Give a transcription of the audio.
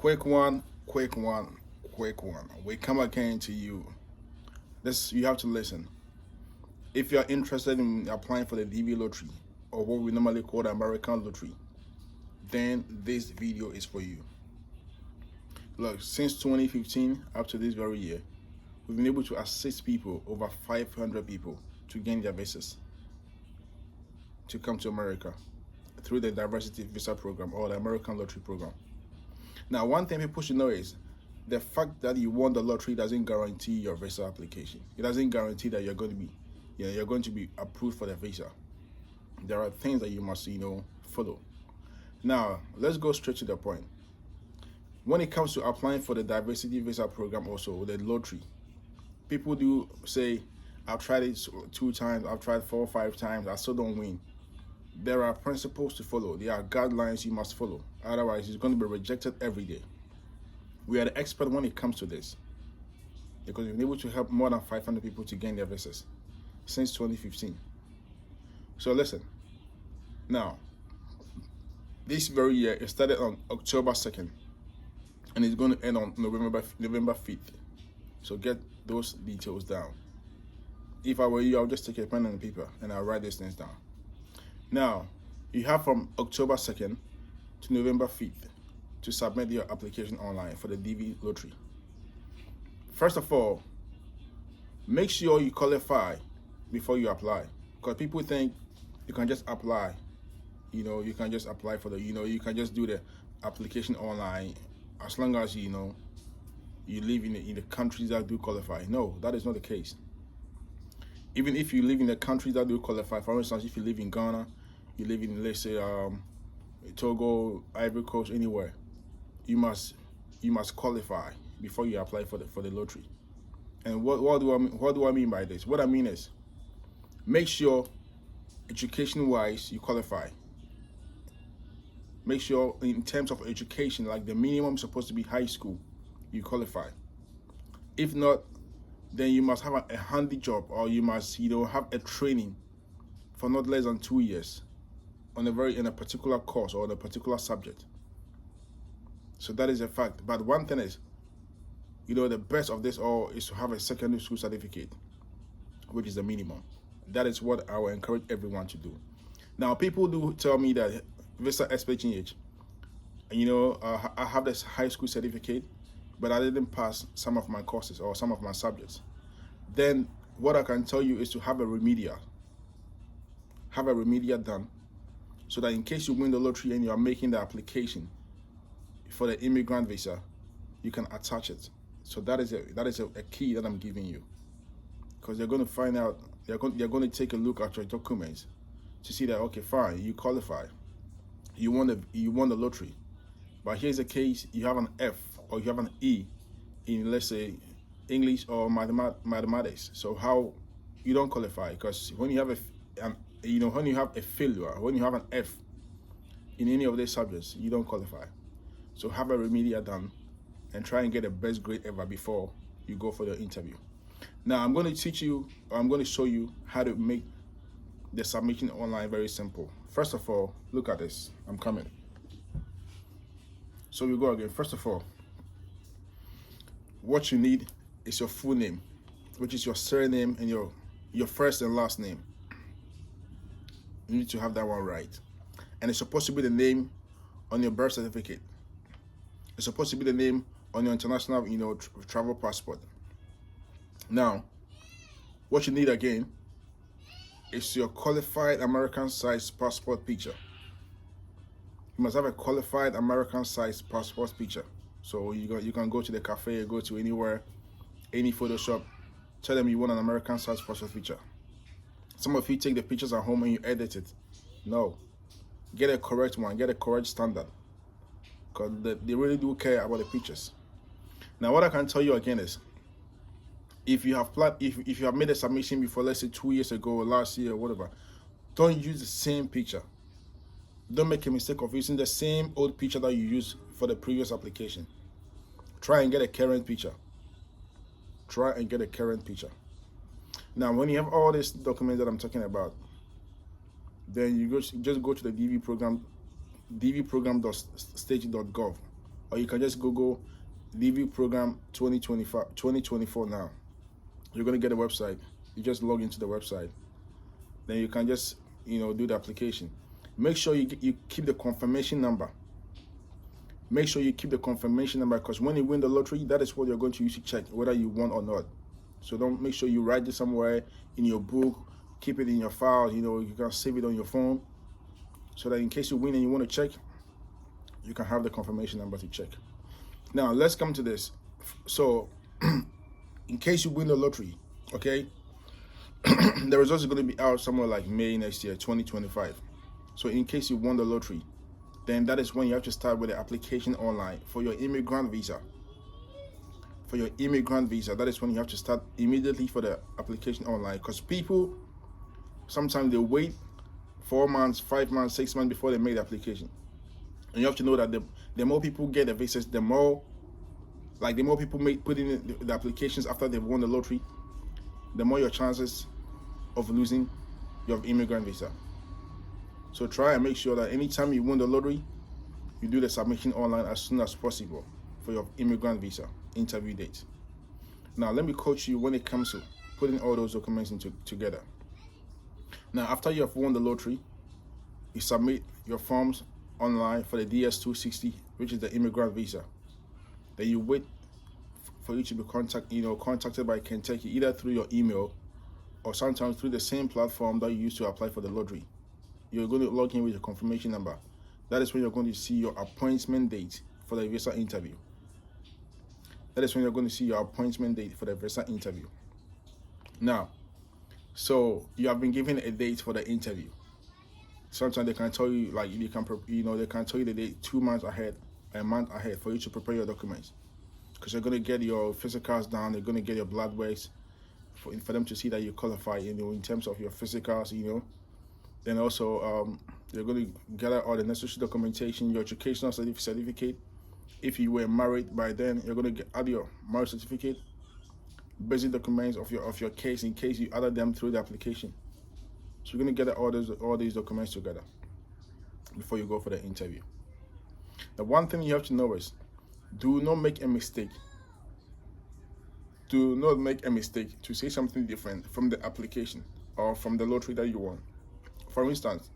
Quick one, quick one, quick one. We come again to you. This you have to listen. If you are interested in applying for the DV lottery, or what we normally call the American lottery, then this video is for you. Look, since 2015 up to this very year, we've been able to assist people, over 500 people, to gain their visas to come to America through the diversity visa program or the American lottery program. Now, one thing people should know is the fact that you won the lottery doesn't guarantee your visa application. It doesn't guarantee that you're going to be approved for the visa. There are things that you must follow. Now, let's go straight to the point. When it comes to applying for the diversity visa program, also the lottery, people do say, I've tried it 2 times, I've tried 4 or 5 times, I still don't win. There are principles to follow. There are guidelines you must follow. Otherwise, it's going to be rejected every day. We are the expert when it comes to this, because we've been able to help more than 500 people to gain their visas since 2015. So listen, now, this very year, it started on October 2nd, and it's going to end on November 5th. So get those details down. If I were you, I'll just take a pen and paper and I'll write these things down. Now, you have from October 2nd to November 5th to submit your application online for the DV lottery. First of all, make sure you qualify before you apply, because people think you can just apply. You can just apply for you can just do the application online as long as you live in the countries that do qualify. No, that is not the case. Even if you live in the countries that do qualify, for instance, if you live in Ghana, you live in, let's say, Togo, Ivory Coast, anywhere, you must qualify before you apply for the lottery. And what do I mean by this? What I mean is, make sure education-wise you qualify. Make sure in terms of education, like the minimum is supposed to be high school, you qualify. If not, then you must have a handy job, or you must have a training for not less than 2 years in a particular course or in a particular subject. So that is a fact. But one thing is, the best of this all is to have a secondary school certificate, which is the minimum. That is what I will encourage everyone to do. Now, people do tell me that visa SPGH, I have this high school certificate, but I didn't pass some of my courses or some of my subjects. Then what I can tell you is to have a remedial. Have a remedial done, so that in case you win the lottery and you are making the application for the immigrant visa, you can attach it. So that is a key that I'm giving you, because they're going to find out, they're going to take a look at your documents to see that, okay, fine, you qualify, you won the lottery, but here's the case: you have an F or you have an E in, let's say, English or mathematics. So how you don't qualify? Because when you have when you have a failure, when you have an F in any of these subjects, you don't qualify. So have a remedial done and try and get the best grade ever before you go for your interview. Now, I'm going to show you how to make the submission online very simple. First of all, look at this. I'm coming. So we go again. First of all, what you need is your full name, which is your surname and your first and last name. You need to have that one right. And it's supposed to be the name on your birth certificate. It's supposed to be the name on your international, travel passport. Now, what you need again is your qualified American size passport picture. You must have a qualified American size passport picture. So you can go to the cafe, go to anywhere, any photo shop, tell them you want an American size passport picture. Some of you take the pictures at home and you edit it. No, get a correct one, get a correct standard, because they really do care about the pictures. Now, what I can tell you again is, if you have made a submission before, let's say 2 years ago or last year or whatever, don't use the same picture. Don't make a mistake of using the same old picture that you used for the previous application. Try and get a current picture. Try and get a current picture. Now, when you have all these documents that I'm talking about, then you just go to the DV program, dvprogram.state.gov. or you can just Google DV program 2024 now. You're going to get a website. You just log into the website. Then you can just, do the application. Make sure you keep the confirmation number. Make sure you keep the confirmation number, because when you win the lottery, that is what you're going to use to check whether you won or not. So don't make sure you write it somewhere in your book, keep it in your file, you can save it on your phone, so that in case you win and you want to check, you can have the confirmation number to check. Now, let's come to this. So, in case you win the lottery, okay, the results are going to be out somewhere like May next year, 2025. So, in case you won the lottery, then that is when you have to start with the application online for your immigrant visa. For your immigrant visa, that is when you have to start immediately for the application online, because people, sometimes they wait 4 months, 5 months, 6 months before they make the application. And you have to know that the more people get the visas, the more people put in the applications after they've won the lottery, the more your chances of losing your immigrant visa. So try and make sure that anytime you win the lottery, you do the submission online as soon as possible for your immigrant visa interview date. Now, let me coach you when it comes to putting all those documents together. Now, after you have won the lottery, you submit your forms online for the DS-260, which is the immigrant visa. Then you wait for you to be contacted by Kentucky, either through your email or sometimes through the same platform that you used to apply for the lottery. You're going to log in with your confirmation number. That is when you're going to see your appointment date for the visa interview. Now, so you have been given a date for the interview. Sometimes they can tell you, they can tell you the date 2 months ahead, a month ahead, for you to prepare your documents, because you're going to get your physicals done. They're going to get your blood works for them to see that you qualify, in terms of your physicals, Then also, you're going to gather all the necessary documentation, your educational certificate. If you were married by then, you're going to add your marriage certificate, basic documents of your case in case you added them through the application. So you're going to gather all these documents together before you go for the interview. The one thing you have to know is, do not make a mistake. Do not make a mistake to say something different from the application or from the lottery that you won. For instance,